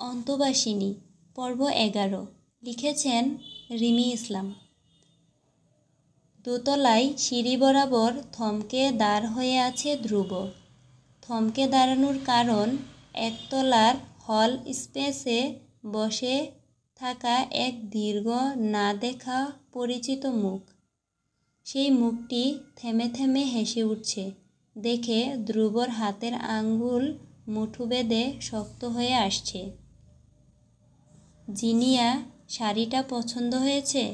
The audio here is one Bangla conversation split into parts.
অন্তবাসিনী পর্ব 11 লিখেছেন রিমি ইসলাম। দোতলায় সিঁড়ি বরাবর থমকে দাঁড় হয়ে আছে ধ্রুব। থমকে দাঁড়ানোর কারণ, একতলার হল স্পেসে বসে থাকা এক দীর্ঘ না দেখা পরিচিত মুখ। সেই মুখটি থেমে থেমে হেসে উঠছে দেখে ধ্রুবর হাতের আঙ্গুল মুঠো বেঁধে শক্ত হয়ে আসছে। জিনিয়া, শাড়িটা পছন্দ হয়েছে?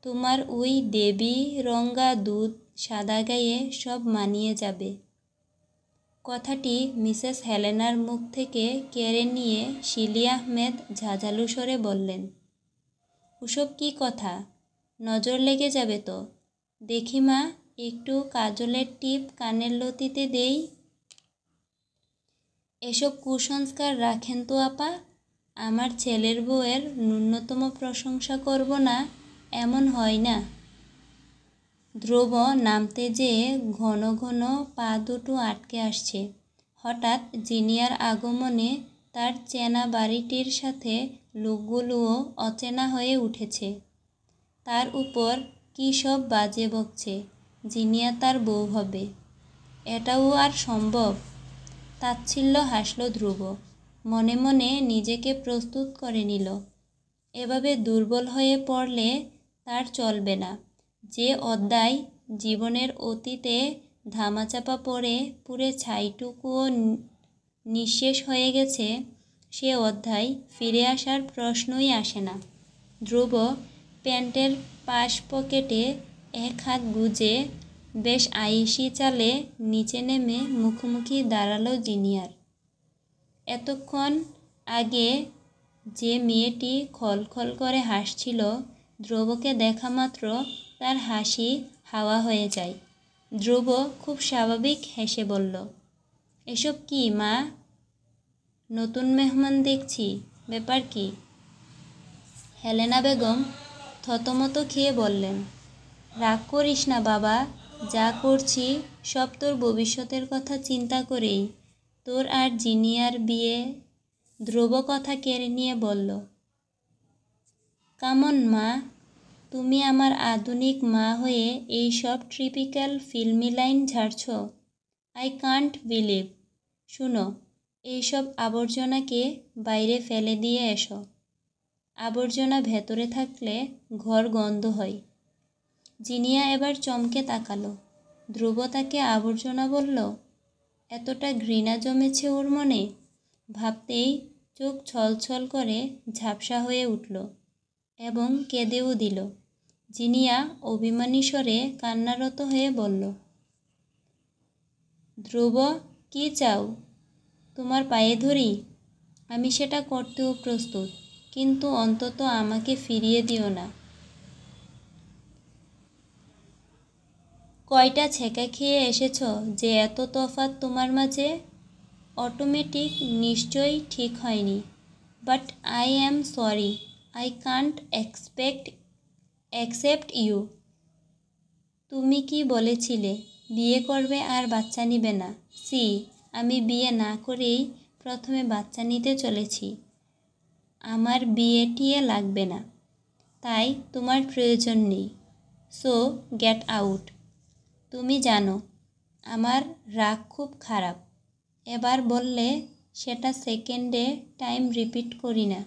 তোমার ওই দেবী রঙা দুধ সাদা গায়ে সব মানিয়ে যাবে। কথাটি মিসেস হেলেনার মুখ থেকে কেড়ে নিয়ে শিলি আহমেদ ঝাঁঝালো স্বরে বললেন, ওসব কী কথা? নজর লেগে যাবে তো। দেখি মা, একটু কাজলের টিপ কানের লতিতে দেই। এসব কুসংস্কার রাখেন তো আপা। আমার ছেলের বউয়ের ন্যূনতম প্রশংসা করব না, এমন হয় না। ধ্রুব নামতে যেয়ে ঘন ঘন পা দুটো আটকে আসছে। হঠাৎ জিনিয়ার আগমনে তার চেনা বাড়িটির সাথে লোকগুলোও অচেনা হয়ে উঠেছে। তার উপর কী সব বাজে বকছে, জিনিয়া তার বউ হবে। এটাও আর সম্ভব? তাচ্ছিল্য হাসল ধ্রুব। মনে মনে নিজেকে প্রস্তুত করে নিল, এভাবে দুর্বল হয়ে পড়লে তার চলবে না। যে অধ্যায় জীবনের অতীতে ধামাচাপা পড়ে পুরে ছাইটুকুও নিঃশেষ হয়ে গেছে, সে অধ্যায় ফিরে আসার প্রশ্নই আসে না। ধ্রুব প্যান্টের পাশ পকেটে এক হাত গুজে বেশ আয়েশি চালে নিচে নেমে মুখোমুখি দাঁড়ালো জিনিয়ার। এতক্ষণ আগে যে মেয়েটি খলখল করে হাসছিল, ধ্রুবকে দেখা মাত্র তার হাসি হাওয়া হয়ে যায়। ধ্রুব খুব স্বাভাবিক হেসে বলল, এসব কি মা? নতুন মেহমান দেখছি, ব্যাপার কি? হেলেনা বেগম থতমত খেয়ে বললেন, রাগ করিস না বাবা, যা করছি সব তোর ভবিষ্যতের কথা চিন্তা করেই। তোর আর জিনিয়ার বিয়ে। ধ্রুব কথা কেড়ে নিয়ে বলল, কামন মা, তুমি আমার আধুনিক মা হয়ে এই সব ট্রিপিক্যাল ফিল্মি লাইন ঝাড়ছ? I can't believe. শুনো, এইসব আবর্জনাকে বাইরে ফেলে দিয়ে এসো। আবর্জনা ভেতরে থাকলে ঘর গন্ধ হয়। জিনিয়া এবার চমকে তাকালো। ধ্রুব তাকে আবর্জনা বলল? এতটা ঘৃণা জমেছে ওর মনে? ভাবতেই চোখ ছলছল করে ঝাপসা হয়ে উঠল এবং কেঁদেও দিল। জিনিয়া অভিমানী স্বরে কান্নারত হয়ে বলল, ধ্রুব, কি চাও? তোমার পায়ে ধরি? আমি সেটা করতেও প্রস্তুত, কিন্তু অন্তত আমাকে ফিরিয়ে দিও না। কয়টা ছেঁকা খেয়ে এসেছ যে এত তফাৎ তোমার মাঝে? অটোমেটিক নিশ্চয়ই ঠিক হয়নি। But I am sorry, I can't accept you. তুমি কি বলেছিলে বিয়ে করবে আর বাচ্চা নিবে না? সি, আমি বিয়ে না করেই প্রথমে বাচ্চা নিতে চলেছি। আমার বিয়ে টিয়ে লাগবে না, তাই তোমার প্রয়োজন নেই। So get out. তুমি জানো আমার রাগ খুব খারাপ। এবার বললে সেটা সেকেন্ডে টাইম রিপিট করি না।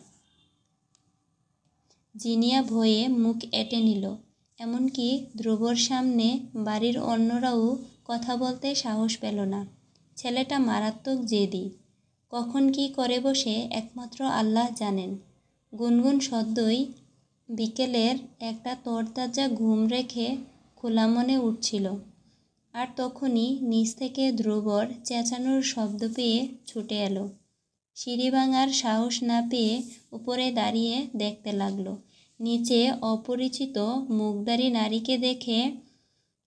জিনিয়া ভয়ে মুখ এঁটে নিল। এমনকি ধ্রুবর সামনে বাড়ির অন্যরাও কথা বলতে সাহস পেল না। ছেলেটা মারাত্মক জেদি। কখন কি করে বসে একমাত্র আল্লাহ জানেন। গুনগুন সদ্যই বিকেলের একটা তরতাজা ঘুম রেখে খোলা মনে উঠছিল, আর তখনই নিচ থেকে ধ্রুবর চেঁচানোর শব্দ পেয়ে ছুটে এলো। সিঁড়ি ভাঙার সাহস না পেয়ে উপরে দাঁড়িয়ে দেখতে লাগলো। নিচে অপরিচিত মুখদারি নারীকে দেখে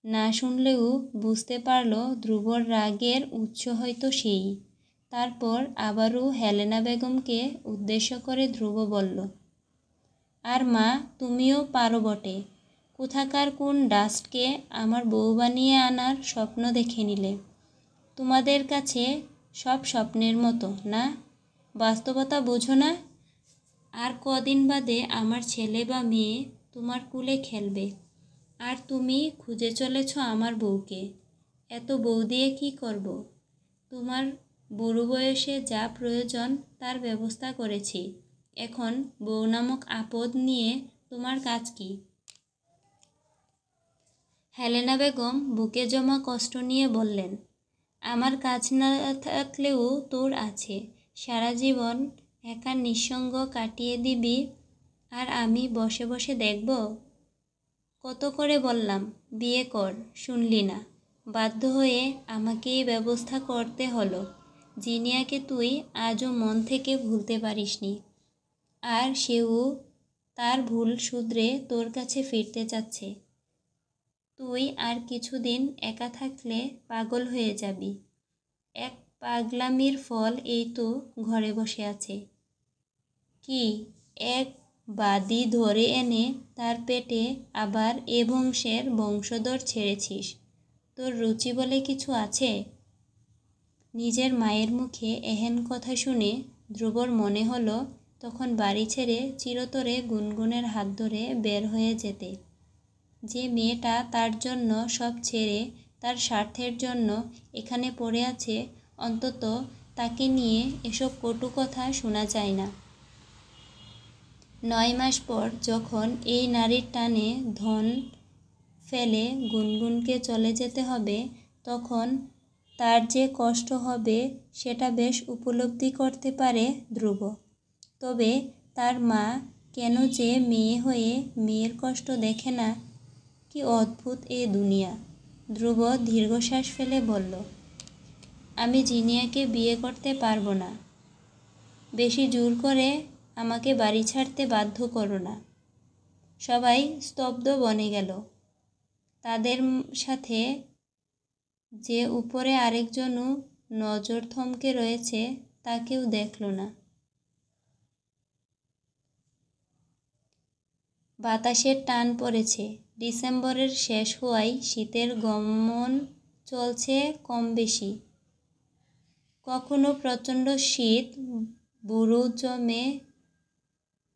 না শুনলেও বুঝতে পারল ধ্রুবর রাগের উৎস হয়তো সেই। তারপর আবারও হেলেনা বেগমকে উদ্দেশ্য করে ধ্রুব বলল, আর মা, তুমিও পারো বটে। কোথাকার কোন ডাস্টকে আমার বউ বানিয়ে আনার স্বপ্ন দেখে নিলে। তোমাদের কাছে সব স্বপ্নের মতো না? বাস্তবতা বুঝো না? আর কদিন বাদে আমার ছেলে বা মেয়ে তোমার কুলে খেলবে, আর তুমি খুঁজে চলেছ আমার বউকে। এত বউ দিয়ে কী করব? তোমার বুড়ো বয়সে যা প্রয়োজন তার ব্যবস্থা করেছি। এখন বউ নামক আপদ নিয়ে তোমার কাজ কি? হেলেনা বেগম বুকে জমা কষ্ট নিয়ে বললেন, আমার কাজ না থাকলেও তোর আছে। সারা জীবন একা নিঃসঙ্গ কাটিয়ে দিবি, আর আমি বসে বসে দেখব? কত করে বললাম বিয়ে কর, শুনলি না। বাধ্য হয়ে আমাকেই ব্যবস্থা করতে হলো। জিনিয়াকে তুই আজও মন থেকে ভুলতে পারিসনি, আর সেও তার ভুল শুধরে তোর কাছে ফিরতে চাচ্ছে। তুই আর কিছুদিন একা থাকলে পাগল হয়ে যাবি। এক পাগলামির ফল এই তো ঘরে বসে আছে। কি এক বাদী ধরে এনে তার পেটে আবার এ বংশের বংশধর ছেড়েছিস? তোর রুচি বলে কিছু আছে? নিজের মায়ের মুখে এহেন কথা শুনে ধ্রুবর মনে হলো তখন বাড়ি ছেড়ে চিরতরে গুনগুনের হাত ধরে বের হয়ে যেতে। যে মেয়েটা তার জন্য সব ছেড়ে তার স্বার্থের জন্য এখানে পড়ে আছে, অন্তত তাকে নিয়ে এসব কটু কথা শোনা যায় না। 9 মাস পর যখন এই নারীর টানে ধন ফেলে গুনগুনকে চলে যেতে হবে, তখন তার যে কষ্ট হবে সেটা বেশ উপলব্ধি করতে পারে ধ্রুব। তবে তার মা কেন যে মেয়ে হয়ে মেয়ের কষ্ট দেখে না? কি অদ্ভুত এ দুনিয়া! ধ্রুব দীর্ঘশ্বাস ফেলে বলল, আমি জিনিয়াকে বিয়ে করতে পারবো না। বেশি জোর করে আমাকে বাড়ি ছাড়তে বাধ্য করো না। সবাই স্তব্ধ বনে গেল। তাদের সাথে যে উপরে আরেকজনও নজর থমকে রয়েছে তা কেউ দেখল না। বাতাসের টান পড়েছে। ডিসেম্বরের শেষ হওয়ায় শীতের গমন চলছে কম বেশি। কখনো প্রচণ্ড শীত বুড়ো জমে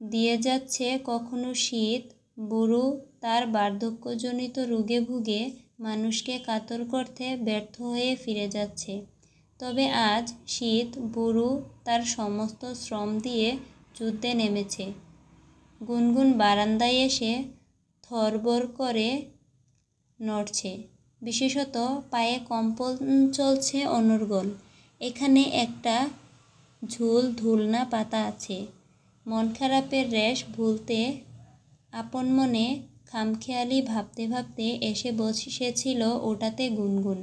দিয়ে যাচ্ছে, কখনো শীত বুড়ো তার বার্ধক্যজনিত রোগে ভুগে মানুষকে কাতর করতে ব্যর্থ হয়ে ফিরে যাচ্ছে। তবে আজ শীত বুড়ো তার সমস্ত শ্রম দিয়ে যুদ্ধে নেমেছে। গুনগুন বারান্দায় এসে থরবর করে নড়ছে, বিশেষত পায়ে কম্পন চলছে অনর্গল। এখানে একটা ঝুল ধুলনা পাতা আছে। মন খারাপের রেশ ভুলতে আপন মনে খামখেয়ালি ভাবতে ভাবতে এসে বসেছিল ওটাতে গুনগুন।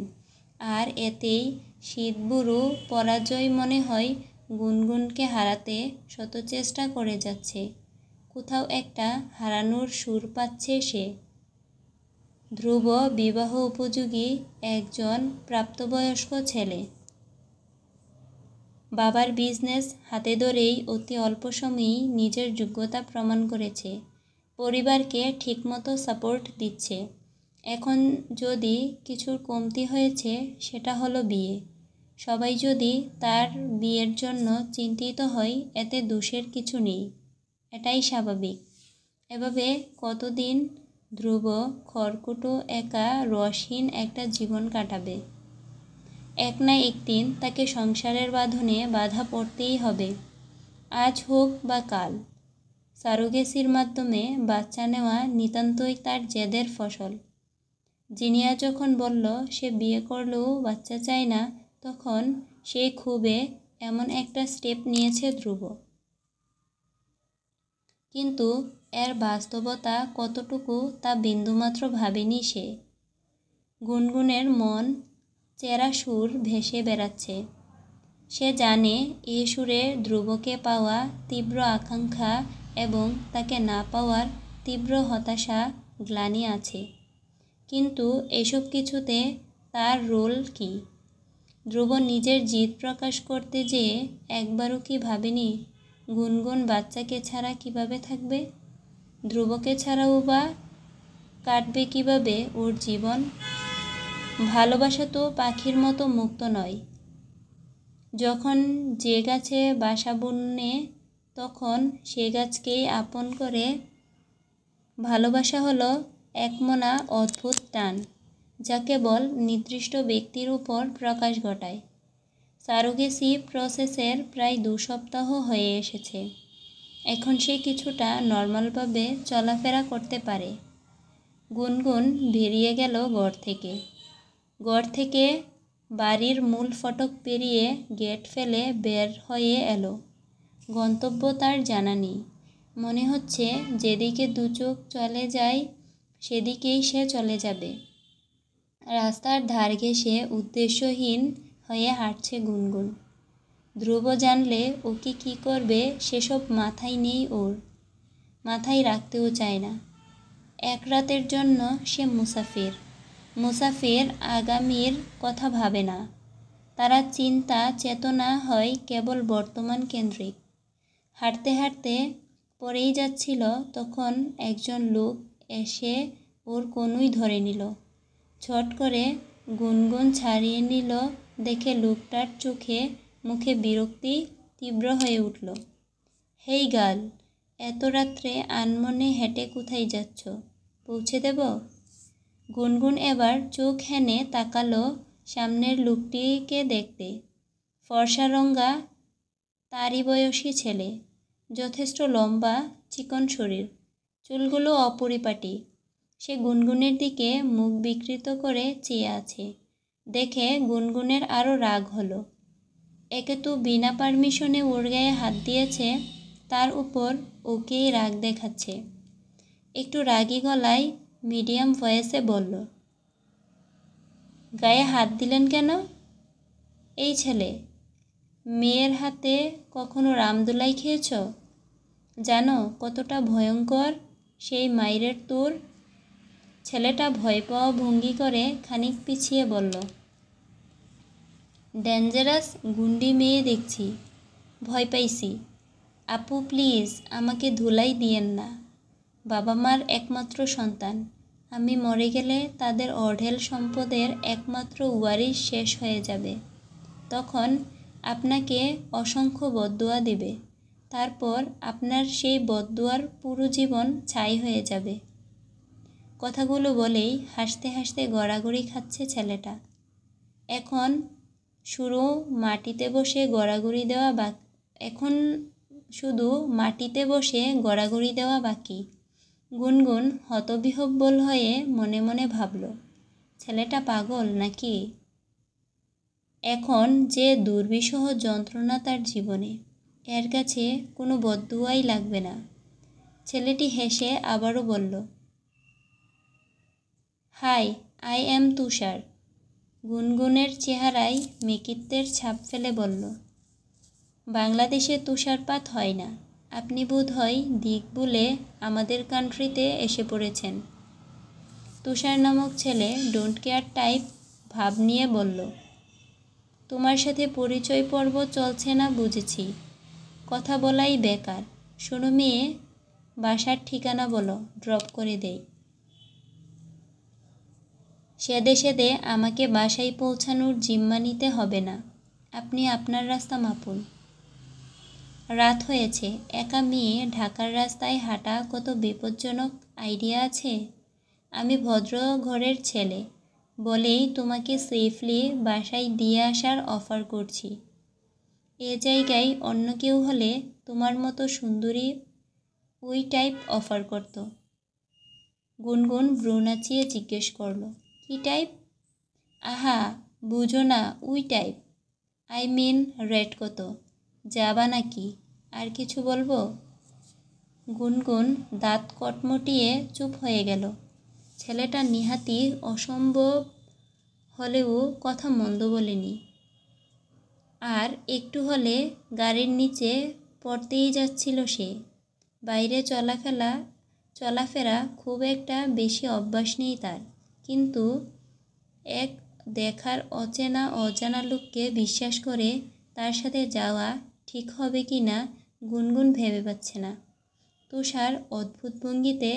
আর এতেই শীতবুড়ো পরাজয় মনে হয় গুনগুনকে হারাতে শত চেষ্টা করে যাচ্ছে। কোথাও একটা হারানোর সুর পাচ্ছে সে। ধ্রুব বিবাহ উপযোগী একজন প্রাপ্তবয়স্ক ছেলে। বাবার বিজনেস হাতে ধরেই অতি অল্প সময়েই নিজের যোগ্যতা প্রমাণ করেছে। পরিবারকে ঠিকমতো সাপোর্ট দিচ্ছে। এখন যদি কিছুর কমতি হয়েছে সেটা হলো বিয়ে। সবাই যদি তার বিয়ের জন্য চিন্তিত হয় এতে দোষের কিছু নেই, এটাই স্বাভাবিক। এভাবে কতদিন ধ্রুব খড়কুটো একা রসহীন একটা জীবন কাটাবে? এক না একদিন তাকে সংসারের বাঁধনে বাধা পড়তেই হবে, আজ হোক বা কাল। সারোগেসির মাধ্যমে বাচ্চা নেওয়া নিতান্তই তার জেদের ফসল। জিনিয়া যখন বলল সে বিয়ে করলেও বাচ্চা চায় না, তখন সেই ক্ষোভে এমন একটা স্টেপ নিয়েছে ধ্রুব। কিন্তু এর বাস্তবতা কতটুকু তা বিন্দুমাত্র ভাবেনি সে। গুনগুনের মন চেরা সুর ভেসে বেড়াচ্ছে। সে জানে এ সুরে ধ্রুবকে পাওয়া তীব্র আকাঙ্ক্ষা এবং তাকে না পাওয়ার তীব্র হতাশা গ্লানি আছে। কিন্তু এসব কিছুতে তার রোল কি? ধ্রুব নিজের জিদ প্রকাশ করতে যেয়ে একবারও কি ভাবেনি গুনগুন বাচ্চাকে ছাড়া কিভাবে থাকবে? ধ্রুবকে ছাড়াও বা কাটবে কিভাবে ওর জীবন? ভালোবাসা তো পাখির মতো মুক্ত নয়। যখন যে গাছে বাসা বুনে তখন সে গাছকেই আপন করে। ভালোবাসা হলো একমনা অদ্ভুত টান, যা কেবল নির্দিষ্ট ব্যক্তির উপর প্রকাশ ঘটায়। সারোগেসি প্রসেসের প্রায় 2 সপ্তাহ হয়ে এসেছে। এখন সে কিছুটা নর্মালভাবে চলাফেরা করতে পারে। গুনগুন বেরিয়ে গেল ঘর থেকে বাড়ির মূল ফটক পেরিয়ে গেট ফেলে বের হয়ে এলো। গন্তব্য তার জানা নেই। মনে হচ্ছে যেদিকে দু চোখ চলে যায় সেদিকেই সে চলে যাবে। রাস্তার ধার ঘেঁষে উদ্দেশ্যহীন হয়ে হাঁটছে গুনগুন। ধ্রুব জানলে ওকে কী করবে সেসব মাথায় নেই ওর, মাথায় রাখতেও চায় না। এক রাতের জন্য সে মুসাফির আগামীর কথা ভাবে না। তারা চিন্তা চেতনা হয় কেবল বর্তমান কেন্দ্রিক। হাঁটতে হাঁটতে পরেই যাচ্ছিল, তখন একজন লোক এসে ওর কনুই ধরে নিল। ছট করে গুনগুন ছাড়িয়ে নিল দেখে লোকটার চোখে মুখে বিরক্তি তীব্র হয়ে উঠল। হেই গার্ল, এত রাত্রে আনমনে হেঁটে কোথায় যাচ্ছ? পৌঁছে দেব? গুনগুন এবার চোখ হেনে তাকালো সামনের লোকটিকে দেখতে। ফর্সা রঙা তারই বয়সী ছেলে, যথেষ্ট লম্বা চিকন শরীর, চুলগুলো অপরিপাটি। সে গুনগুনের দিকে মুখ বিকৃত করে চেয়ে আছে। দেখে গুনগুনের আরও রাগ হলো। একে তো বিনা পারমিশনে ওর গায়ে হাত দিয়েছে, তার উপর ওকেই রাগ দেখাচ্ছে। একটু রাগী গলায় মিডিয়াম ভয়েসে বলল, গায়ে হাত দিলেন কেন? এই ছেলে, মেয়ের হাতে কখনো রামদোলাই খেয়েছ? জানো কতটা ভয়ঙ্কর সেই মাইরের তোর? ছেলেটা ভয় পাওয়া ভঙ্গি করে খানিক পিছিয়ে বলল, ডেঞ্জারাস গুন্ডি মেয়ে দেখছি, ভয় পাইছি। আপু প্লিজ আমাকে ধুলাই দিয়েন না। বাবা মার একমাত্র সন্তান, আমি মরে গেলে তাদের অঢেল সম্পদের একমাত্র ওয়ারিশ শেষ হয়ে যাবে। তখন আপনাকে অসংখ্য বদদুয়া দেবে, তারপর আপনার সেই বদদুয়ার পুরো জীবন ছাই হয়ে যাবে। কথাগুলো বলেই হাসতে হাসতে গড়াগড়ি খাচ্ছে ছেলেটা। এখন শুধু মাটিতে বসে গড়াগড়ি দেওয়া বাকি। গুনগুন হতবিহ্বল হয়ে মনে মনে ভাবল, ছেলেটা পাগল নাকি? এখন যে দুর্বিষহ যন্ত্রণা তার জীবনে, এর কাছে কোনো বদদুয়াই লাগবে না। ছেলেটি হেসে আবারও বলল, হাই, আই অ্যাম তুষার। গুনগুনের চেহারায় মেকিত্বের ছাপ ফেলে বলল, বাংলাদেশে তুষারপাত হয় না। আপনি বোধহয় দিক ভুলে আমাদের কান্ট্রিতে এসে পড়েছেন। তুষার নামক ছেলে ডোন্ট কেয়ার টাইপ ভাব নিয়ে বলল, তোমার সাথে পরিচয় পর্ব চলছে না বুঝেছি, কথা বলাই বেকার। শোনো মেয়ে, বাসার ঠিকানা বলো, ড্রপ করে দেই। সেদে সেদে আমাকে বাসায় পৌঁছানোর জিম্মা নিতে হবে না, আপনি আপনার রাস্তা মাপুন। রাত হয়েছে, একা মেয়ে ঢাকার রাস্তায় হাঁটা কত বিপজ্জনক আইডিয়া আছে? আমি ভদ্র ঘরের ছেলে বলেই তোমাকে সেফলি বাসায় দিয়ে আসার অফার করছি। এ জায়গায় অন্য কেউ হলে তোমার মতো সুন্দরী ওই টাইপ অফার করত। গুনগুন ভ্রু নাচিয়ে জিজ্ঞেস করল, কী টাইপ? আহা, বুঝো না, ওই টাইপ। আই মিন রেট কত? যাবা নাকি? আর কিছু বলবো? গুনগুন দাঁত কটমটিয়ে চুপ হয়ে গেল। ছেলেটা নিহাতি অসম্ভব হলেও কথা মন্দ বলেনি। আর একটু হলে গাড়ির নিচে পড়তেই যাচ্ছিল সে। বাইরে চলাফেরা খুব একটা বেশি অভ্যাস নেই তার, কিন্তু এক দেখার অজানা লোককে বিশ্বাস করে তার সাথে যাওয়া ঠিক হবে কি না গুনগুন ভেবে পাচ্ছে না। তুষার অদ্ভুত ভঙ্গিতে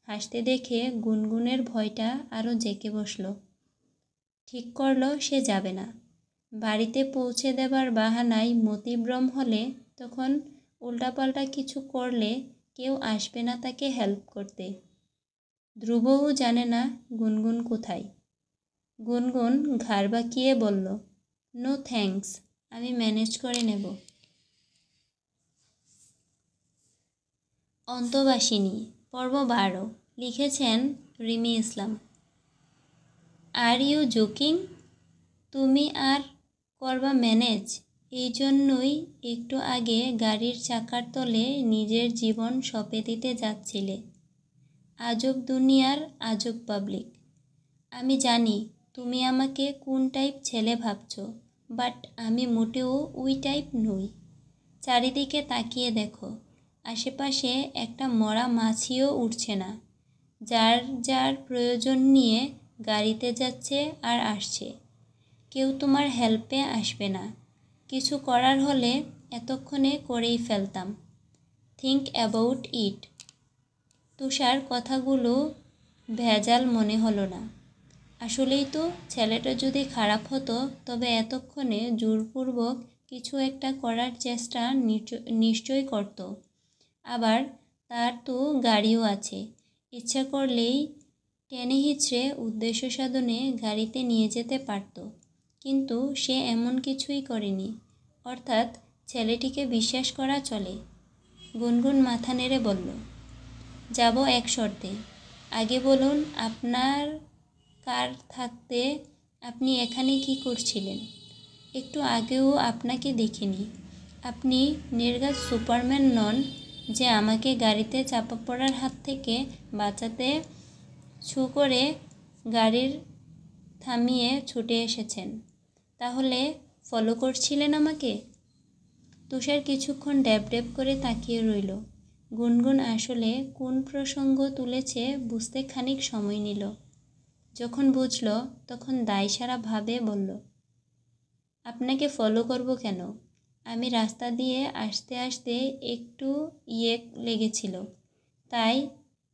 হাসতে দেখে গুনগুনের ভয়টা আরও জেঁকে বসল। ঠিক করল সে যাবে না। বাড়িতে পৌঁছে দেবার বাহানায় মতিভ্রম হলে তখন উল্টাপাল্টা কিছু করলে কেউ আসবে না তাকে হেল্প করতে। ধ্রুবও জানে না গুনগুন কোথায়। গুনগুন ঘাড় বাঁকিয়ে বলল, নো থ্যাঙ্কস, আমি ম্যানেজ করে নেব। অন্তবাসিনী পর্ব 12 লিখেছেন Rimi Islam. Are you joking? তুমি আর করবা ম্যানেজ? এই জন্যই একটু আগে গাড়ির চাকার তলে নিজের জীবন সঁপে দিতে যাচ্ছিলে। আজব দুনিয়ার আজব পাবলিক। আমি জানি তুমি আমাকে কোন টাইপ ছেলে ভাবছো, বাট আমি মোটেও ওই টাইপ নই। চারিদিকে তাকিয়ে দেখো, আশেপাশে একটা মরা মাছিও উঠছে না। যার যার প্রয়োজন নিয়ে গাড়িতে যাচ্ছে আর আসছে। কেউ তোমার হেল্পে আসবে না। কিছু করার হলে এতক্ষণে করেই ফেলতাম। Think about it. তুষার কথাগুলো ভেজাল মনে হলো না। আসলেই তো ছেলেটা যদি খারাপ হতো তবে এতক্ষণে জোরপূর্বক কিছু একটা করার চেষ্টা নিশ্চয় করত। আবার তার তো গাড়িও আছে, ইচ্ছা করলেই টেনে হিঁচড়ে উদ্দেশ্য সাধনে গাড়িতে নিয়ে যেতে পারত। কিন্তু সে এমন কিছুই করেনি। অর্থাৎ ছেলেটিকে বিশ্বাস করা চলে। গুনগুন মাথা নেড়ে বলল, যাব এক শর্তে। আগে বলুন, আপনার কার থাকতে আপনি এখানে কি করছিলেন? একটু আগেও আপনাকে দেখিনি। আপনি নির্ঘাত সুপারম্যান নন যে আমাকে গাড়িতে চাপা পড়ার হাত থেকে বাঁচাতে ছু করে গাড়ির থামিয়ে ছুটে এসেছেন। তাহলে ফলো করছিলেন আমাকে? তুষার কিছুক্ষণ ড্যাব ড্যাব করে তাকিয়ে রইল। গুনগুন আসলে কোন প্রসঙ্গ তুলেছে বুঝতে খানিক সময় নিল। যখন বুঝল তখন দায়সারা ভাবে বলল, আপনাকে ফলো করব কেন? আমি রাস্তা দিয়ে আসতে আসতে একটু লেগেছিল, তাই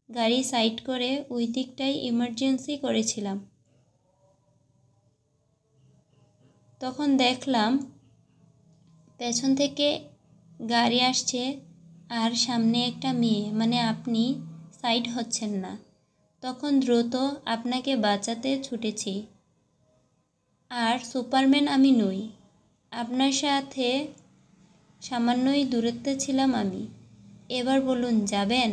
গাড়ি সাইড করে ওই দিকটাই ইমার্জেন্সি করেছিলাম। তখন দেখলাম পেছন থেকে গাড়ি আসছে আর সামনে একটা মেয়ে, মানে আপনি সাইড হচ্ছেন না। তখন দ্রুত আপনাকে বাঁচাতে ছুটেছি। আর সুপারম্যান আমি নই। আপনার সাথে সামান্যই দূরত্বে ছিলাম আমি। এবার বলুন, যাবেন?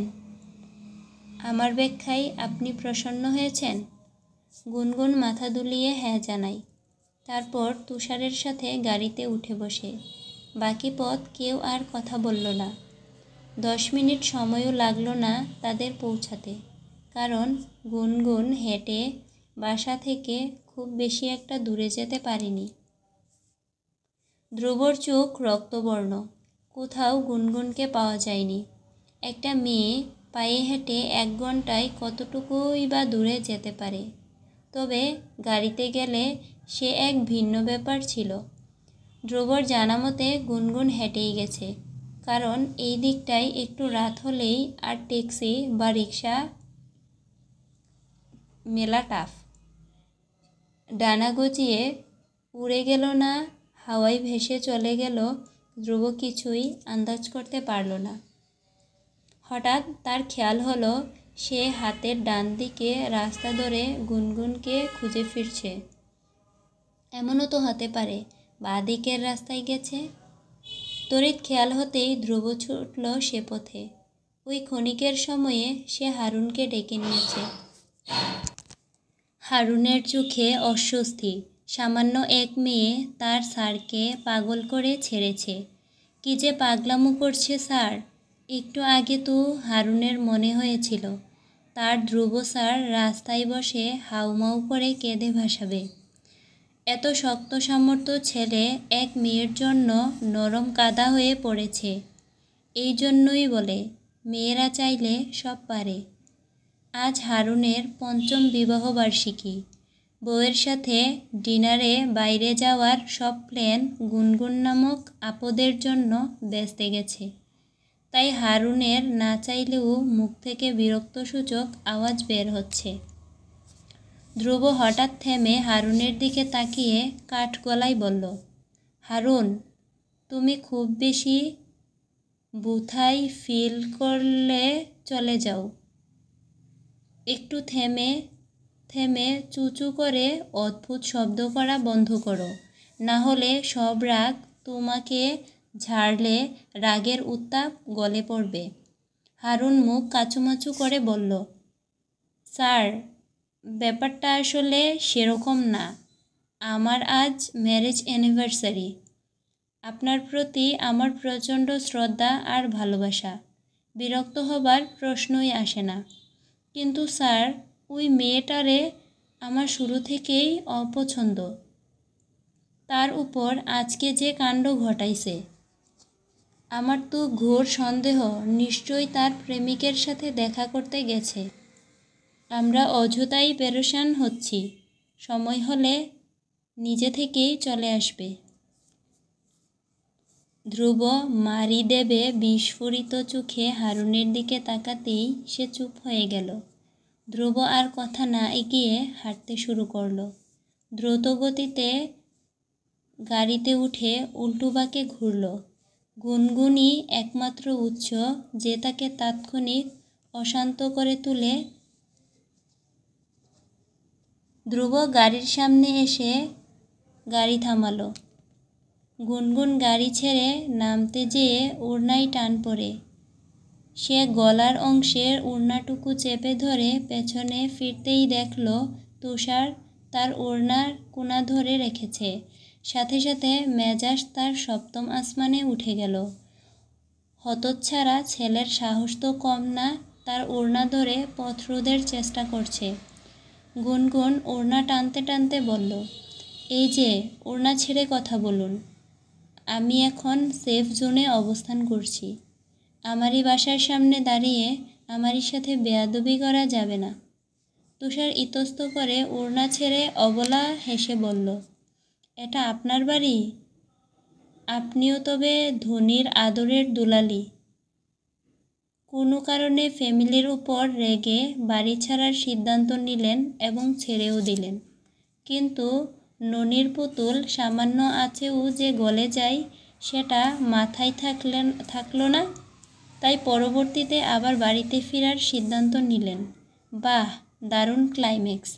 আমার ব্যাখ্যায় আপনি প্রসন্ন হয়েছেন? গুনগুন মাথা দুলিয়ে হ্যাঁ জানাই। তারপর তুষারের সাথে গাড়িতে উঠে বসে। বাকি পথ কেউ আর কথা বলল না। 10 মিনিট সময়ও লাগলো না তাদের পৌঁছাতে, কারণ গুনগুন হেঁটে বাসা থেকে খুব বেশি একটা দূরে যেতে পারেনি। ধ্রুবর চোখ রক্তবর্ণ। কোথাও গুনগুনকে পাওয়া যায়নি। একটা মেয়ে পায়ে হেঁটে 1 ঘন্টায় কতটুকুই বা দূরে যেতে পারে? তবে গাড়িতে গেলে সে এক ভিন্ন ব্যাপার ছিল। ধ্রুবর জানা মতে গুনগুন হেঁটেই গেছে, কারণ এই দিকটায় একটু রাত হলেই আর ট্যাক্সি বা রিক্সা মেলা টাফ। ডানা গজিয়ে উড়ে গেল না হাওয়ায় ভেসে চলে গেল, ধ্রুব কিছুই আন্দাজ করতে পারল না। হঠাৎ তার খেয়াল হলো সে হাতের ডান দিকে রাস্তা ধরে গুনগুনকে খুঁজে ফিরছে। এমনও তো হতে পারে বাঁ দিকের রাস্তায় গেছে। তড়িৎ খেয়াল হতেই ধ্রুব ছুটল সে পথে। ওই ক্ষণিকের সময়ে সে হারুনকে ডেকে নিয়েছে। হারুনের চোখে অস্বস্তি। সামান্য এক মেয়ে তার স্যারকে পাগল করে ছেড়েছে। কি যে পাগলামো করছে স্যার! একটু আগে তো হারুনের মনে হয়েছিল তার ধ্রুব স্যার রাস্তায় বসে হাউমাউ করে কেঁদে ভাসাবে। এত শক্ত সামর্থ্য ছেলে এক মেয়ের জন্য নরম কাদা হয়ে পড়েছে। এই জন্যই বলে মেয়েরা চাইলে সব পারে। আজ হারুনের 5ম বিবাহবার্ষিকী। বউয়ের সাথে ডিনারে বাইরে যাওয়ার সব প্ল্যান গুনগুন নামক আপদের জন্য ভেস্তে গেছে। তাই হারুনের না চাইলেও মুখ থেকে বিরক্তসূচক আওয়াজ বের হচ্ছে। ধ্রুব হঠাৎ থেমে হারুনের দিকে তাকিয়ে কাঠ গলায় বলল, হারুন, তুমি খুব বেশি বুথাই ফিল করলে চলে যাও। একটু থেমে থেমে চুচু করে অদ্ভুত শব্দ করা বন্ধ করো, না হলে সব রাগ তোমাকে ঝাড়লে রাগের উত্তাপ গলে পড়বে। হারুন মুখ কাচুমাচু করে বলল, স্যার, ব্যাপারটা আসলে সেরকম না। আমার আজ ম্যারেজ অ্যানিভার্সারি। আপনার প্রতি আমার প্রচণ্ড শ্রদ্ধা আর ভালোবাসা, বিরক্ত হবার প্রশ্নই আসে না। কিন্তু স্যার, ওই মেয়েটারে আমার শুরু থেকেই অপছন্দ। তার উপর আজকে যে কাণ্ড ঘটাইছে, আমার তো ঘোর সন্দেহ নিশ্চয়ই তার প্রেমিকের সাথে দেখা করতে গেছে। আমরা অযথাই পেরেশান হচ্ছি। সময় হলে নিজে থেকেই চলে আসবে। ধ্রুব মারি দেবে বিস্ফোরিত চোখে হারুনের দিকে তাকাতেই সে চুপ হয়ে গেল। ধ্রুব আর কথা না এগিয়ে হাঁটতে শুরু করলো। দ্রুত গতিতে গাড়িতে উঠে উল্টোবাঁকে ঘুরল। গুনগুনই একমাত্র উৎস যে তাকে তাৎক্ষণিক অশান্ত করে তুলে। ধ্রুব গাড়ির সামনে এসে গাড়ি থামালো। গুনগুন গাড়ি ছেড়ে নামতে যেয়ে ওড়নায় টান পড়ে। সে গলার অংশের ওড়নাটুকু চেপে ধরে পেছনে ফিরতেই দেখল তুষার তার ওড়নার কোনা ধরে রেখেছে। সাথে সাথে মেজাজ তার সপ্তম আসমানে উঠে গেল। হতচ্ছাড়া ছেলের সাহস তো কম না, তার ওড়না ধরে পথ রোধের চেষ্টা করছে। গুনগুন ওড়না টানতে টানতে বলল, এই যে, ওড়না ছেড়ে কথা বলুন। আমি এখন সেফ জোনে অবস্থান করছি। আমারই বাসার সামনে দাঁড়িয়ে আমারই সাথে বেয়াদবি করা যাবে না। তুষার ইতস্ত করে ওড়না ছেড়ে অবলা হেসে বলল, এটা আপনার বাড়ি? আপনিও তবে ধনির আদরের দুলালি। কোনো কারণে ফ্যামিলির উপর রেগে বাড়ি ছাড়ার সিদ্ধান্ত নিলেন এবং ছেড়েও দিলেন। কিন্তু ননির পুতুল সামান্য আছেও যে গলে যায় সেটা মাথায় থাকলো না। তাই পরবর্তীতে আবার বাড়িতে ফেরার সিদ্ধান্ত নিলেন। বাহ, দারুণ ক্লাইম্যাক্স!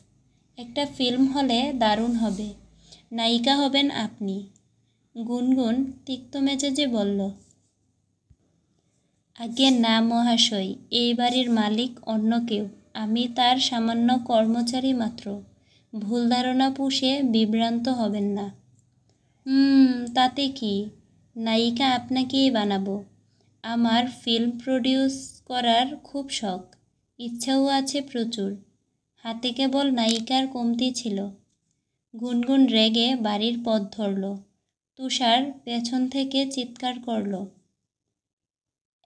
একটা ফিল্ম হলে দারুণ হবে। নায়িকা হবেন আপনি। গুনগুন তিক্ত মেজাজে বলল, আগে না মহাশয়, এই বাড়ির মালিক অন্য কেউ। আমি তার সামান্য কর্মচারী মাত্র। ভুল ধারণা পুষে বিভ্রান্ত হবেন না। তাতে কি, নায়িকা আপনাকেই বানাবো। আমার ফিল্ম প্রডিউস করার খুব শখ, ইচ্ছাও আছে প্রচুর। হাতে কেবল নায়িকার কমতি ছিল। গুনগুন রেগে বাড়ির পথ ধরল। তুষার পেছন থেকে চিৎকার করল,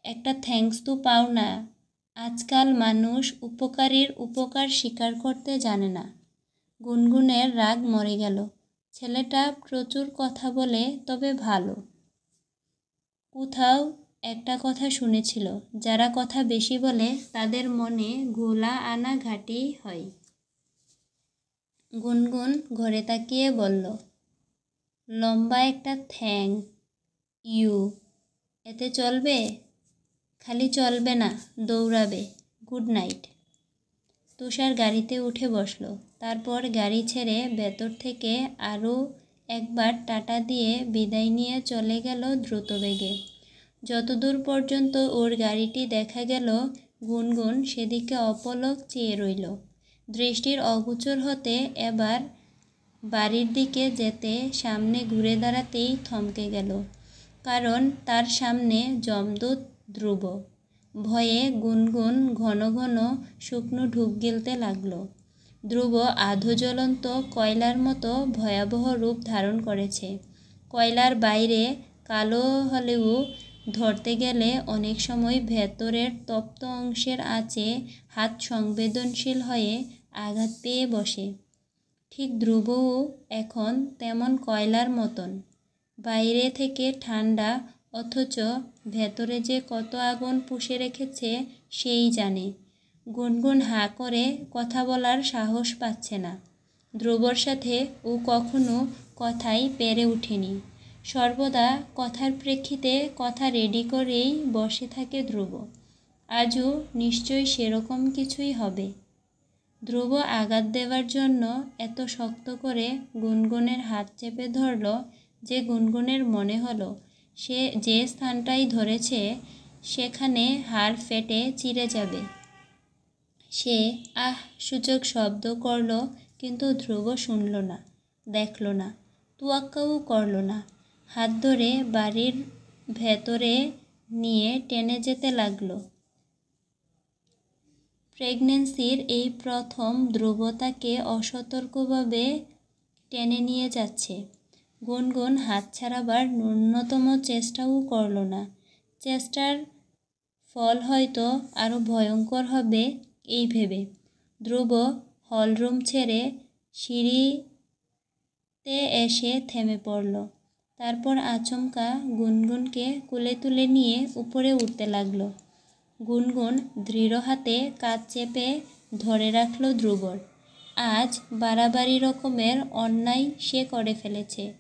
একটা থ্যাঙ্কস তো পাও না। আজকাল মানুষ উপকারীর উপকার স্বীকার করতে জানে না। গুনগুনের রাগ মরে গেল। ছেলেটা প্রচুর কথা বলে, তবে ভালো। কোথাও একটা কথা শুনেছিল, যারা কথা বেশি বলে তাদের মনে ঘোলা আনা ঘাঁটি হয়। গুনগুন ঘরে তাকিয়ে বলল, লম্বা একটা থ্যাংক ইউ, এতে চলবে? খালি চলবে না, দৌড়াবে। Good night. তুষার গাড়িতে উঠে বসল। তারপর গাড়ি ছেড়ে ভেতর থেকে আরও একবার টাটা দিয়ে বিদায় নিয়ে চলে গেল দ্রুতবেগে। যতদূর পর্যন্ত ওর গাড়িটি দেখা গেল, গুনগুন সেদিকে অপলক চেয়ে রইল। দৃষ্টির অগোচর হতে এবার বাড়ির দিকে যেতে সামনে ঘুরে দাঁড়াতেই থমকে গেল। কারণ তার সামনে যমদূত ধ্রুব। ভয়ে গুনগুন ঘন ঘন শুকনো ঢুক গিলতে লাগল। ধ্রুব আধো জ্বলন্ত কয়লার মতো ভয়াবহ রূপ ধারণ করেছে। কয়লার বাইরে কালো হলেও ধরতে গেলে অনেক সময় ভেতরের তপ্ত অংশের আঁচে হাত সংবেদনশীল হয়ে আঘাত পেয়ে বসে। ঠিক ধ্রুবও এখন তেমন কয়লার মতন, বাইরে থেকে ঠান্ডা, অথচ ভেতরে যে কত আগুন পুষে রেখেছে সেই জানে। গুনগুন হাঁ করে কথা বলার সাহস পাচ্ছে না। ধ্রুবর সাথে ও কখনো কথাই পেরে ওঠেনি। সর্বদা কথার প্রেক্ষিতে কথা রেডি করেই বসে থাকে ধ্রুব। আজও নিশ্চয়ই সেরকম কিছুই হবে। ধ্রুব আঘাত দেওয়ার জন্য এত শক্ত করে গুনগুনের হাত চেপে ধরল যে গুনগুনের মনে হলো সে যে স্থানটাই ধরেছে সেখানে হাড় ফেটে চিরে যাবে। সে আহ সূচক শব্দ করল, কিন্তু ধ্রুব শুনল না, দেখল না, তুয়াক্কাও করল না। হাত ধরে বাড়ির ভেতরে নিয়ে টেনে যেতে লাগলো। প্রেগন্যান্সির এই প্রথম ধ্রুব তাকে অসতর্কভাবে টেনে নিয়ে যাচ্ছে। গুনগুন হাত ছাড়াবার ন্যূনতম চেষ্টাও করল না। চেষ্টার ফল হয়তো আরও ভয়ঙ্কর হবে এই ভেবে ধ্রুব হলরুম ছেড়ে সিঁড়িতে এসে থেমে পড়ল। তারপর আচমকা গুনগুনকে কোলে তুলে নিয়ে উপরে উঠতে লাগলো। গুনগুন দৃঢ় হাতে কাঁধ চেপে ধরে রাখল ধ্রুবর। আজ বাড়াবাড়ি রকমের অন্যায় সে করে ফেলেছে।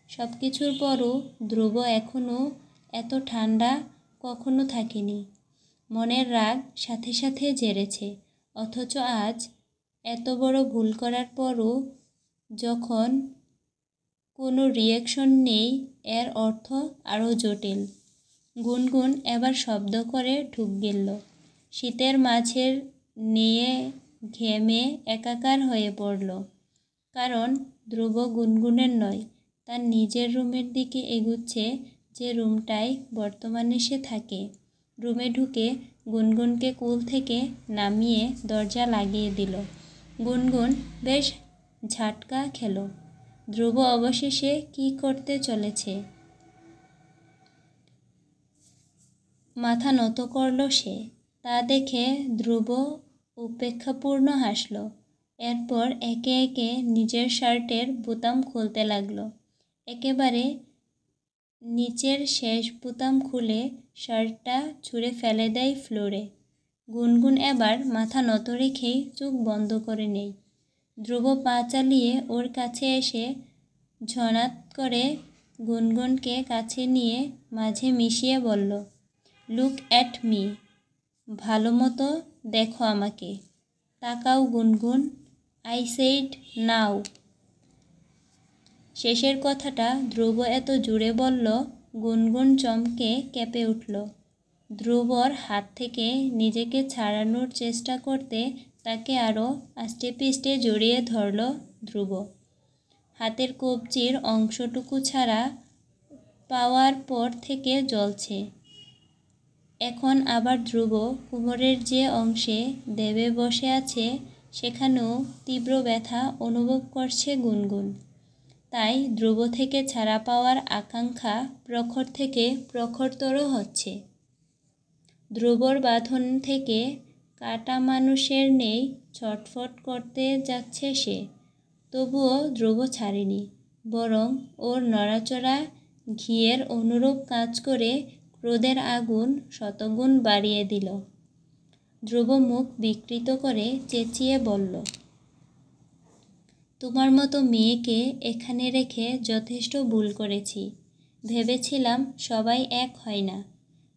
সব কিছুর পরও ধ্রুব এখনও এত ঠান্ডা কখনো থাকেনি। মনের রাগ সাথে সাথে ঝেড়েছে। অথচ আজ এত বড় ভুল করার পরও যখন কোনো রিয়াকশন নেই, এর অর্থ আরও জটিল। গুনগুন এবার শব্দ করে ঢুক গেল। শীতের মাঝের নিয়ে ঘেমে একাকার হয়ে পড়ল। কারণ ধ্রুব গুনগুনের নয়, তার নিজের রুমের দিকে এগুচ্ছে, যে রুমটায় বর্তমানে সে থাকে। রুমে ঢুকে গুনগুনকে কোল থেকে নামিয়ে দরজা লাগিয়ে দিল। গুনগুন বেশ ঝাটকা খেল। ধ্রুব অবশেষে কী করতে চলেছে মাথা নত করল সে। তা দেখে ধ্রুব উপেক্ষাপূর্ণ হাসল। এরপর একে একে নিজের শার্টের বোতাম খুলতে লাগলো। একেবারে নিচের শেষ বোতাম খুলে শার্টটা ছুঁড়ে ফেলে দেয় ফ্লোরে। গুনগুন এবার মাথা নত রেখেই চোখ বন্ধ করে নেয়। ধ্রুব পা চালিয়ে ওর কাছে এসে ঝনাত করে গুনগুনকে কাছে নিয়ে মাঝে মিশিয়ে বলল, লুক অ্যাট মি, ভালো মতো দেখো আমাকে। তাকাও গুনগুন, আই সেইড নাও। শেষের কথাটা ধ্রুব এত জোরে বলল, গুনগুন চমকে কেঁপে উঠল। ধ্রুবর হাত থেকে নিজেকে ছাড়ানোর চেষ্টা করতে তাকে আরও আষ্টেপৃষ্ঠে জড়িয়ে ধরল ধ্রুব। হাতের কবজির অংশটুকু ছাড়া পাওয়ার পর থেকে জ্বলছে। এখন আবার ধ্রুব কোমরের যে অংশে দেবে বসে আছে সেখানেও তীব্র ব্যথা অনুভব করছে গুনগুন। তাই ধ্রুব থেকে ছাড়া পাওয়ার আকাঙ্ক্ষা প্রখর থেকে প্রখরতর হচ্ছে। ধ্রুবর বাঁধন থেকে কাটা মানুষের নেই ছটফট করতে যাচ্ছে সে। তবুও ধ্রুব ছাড়েনি, বরং ওর নড়াচড়া ঘিয়ের অনুরূপ কাজ করে ক্রোধের আগুন শতগুণ বাড়িয়ে দিল। ধ্রুব মুখ বিকৃত করে চেঁচিয়ে বলল, তোমার মতো মেয়েকে এখানে রেখে যথেষ্ট ভুল করেছি। ভেবেছিলাম সবাই এক হয় না।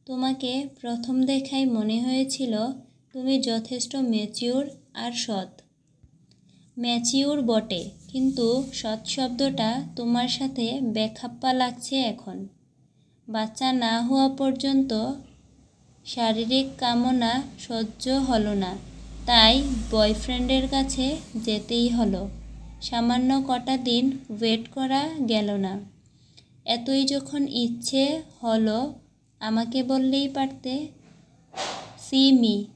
তোমাকে প্রথম দেখায় মনে হয়েছিল তুমি যথেষ্ট ম্যাচিউর আর সৎ। ম্যাচিউর বটে, কিন্তু সৎ শব্দটা তোমার সাথে বেখাপ্পা লাগছে এখন। বাচ্চা না হওয়া পর্যন্ত শারীরিক কামনা সহ্য হলো না, তাই বয়ফ্রেন্ডের কাছে যেতেই হলো। সামান্য কটা দিন ওয়েট করা গেল না? এতই যখন ইচ্ছে হলো আমাকে বললেই পারতে। সি মি,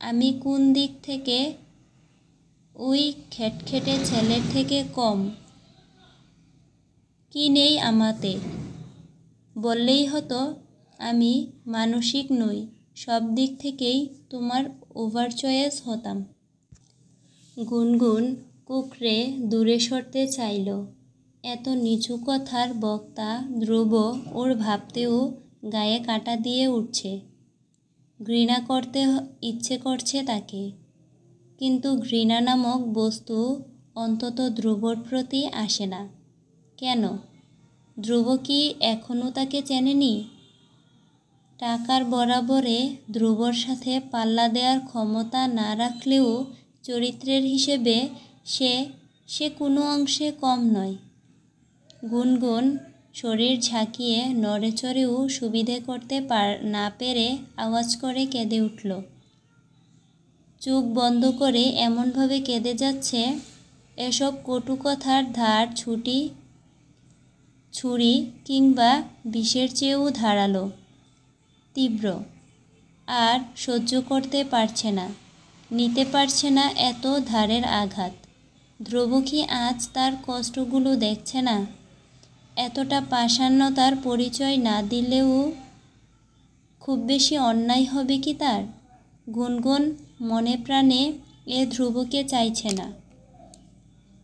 আমি কোন দিক থেকে ওই খেটখেটে ছেলের থেকে কম? কি নেই আমাতে? বললেই হতো আমি মানসিক নই, সব দিক থেকেই তোমার ওভার চয়েস হতাম। গুনগুন কুঁকড়ে দূরে সরতে চাইল। এত নিচু কথার বক্তা ধ্রুব ওর ভাবতেও গায়ে কাঁটা দিয়ে উঠছে। ঘৃণা করতে ইচ্ছে করছে তাকে, কিন্তু ঘৃণা নামক বস্তু অন্তত ধ্রুবর প্রতি আসে না। কেন? ধ্রুব কি এখনও তাকে চেনেনি? টাকার বরাবরে ধ্রুবর সাথে পাল্লা দেওয়ার ক্ষমতা না রাখলেও চরিত্রের হিসেবে সে কোনো অংশে কম নয়। গুনগুন শরীর ঝাঁকিয়ে নড়েচড়েও সুবিধে করতে না পেরে আওয়াজ করে কেঁদে উঠল। চোখ বন্ধ করে এমনভাবে কেঁদে যাচ্ছে, এসব কটু কথার ধার ছুরি কিংবা বিষের চেয়েও ধারালো, তীব্র। আর সহ্য করতে পারছে না, নিতে পারছে না এত ধারের আঘাত। ধ্রুব কি আজ তার কষ্টগুলো দেখছে না? এতটা পাষাণ্যতার পরিচয় না দিলেও খুব বেশি অন্যায় হবে কি তার? গুনগুন মনে প্রাণে এ ধ্রুবকে চাইছে না।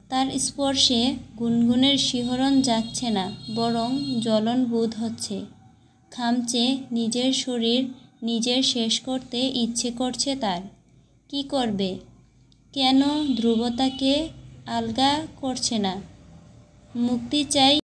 তার স্পর্শে গুনগুনের শিহরণ জাগছে না, বরং জ্বলন বোধ হচ্ছে। খামচে নিজের শরীর নিজের শেষ করতে ইচ্ছে করছে তার। কি করবে? কেন ধ্রুব তাকে আলগা করছে না? মুক্তি চাই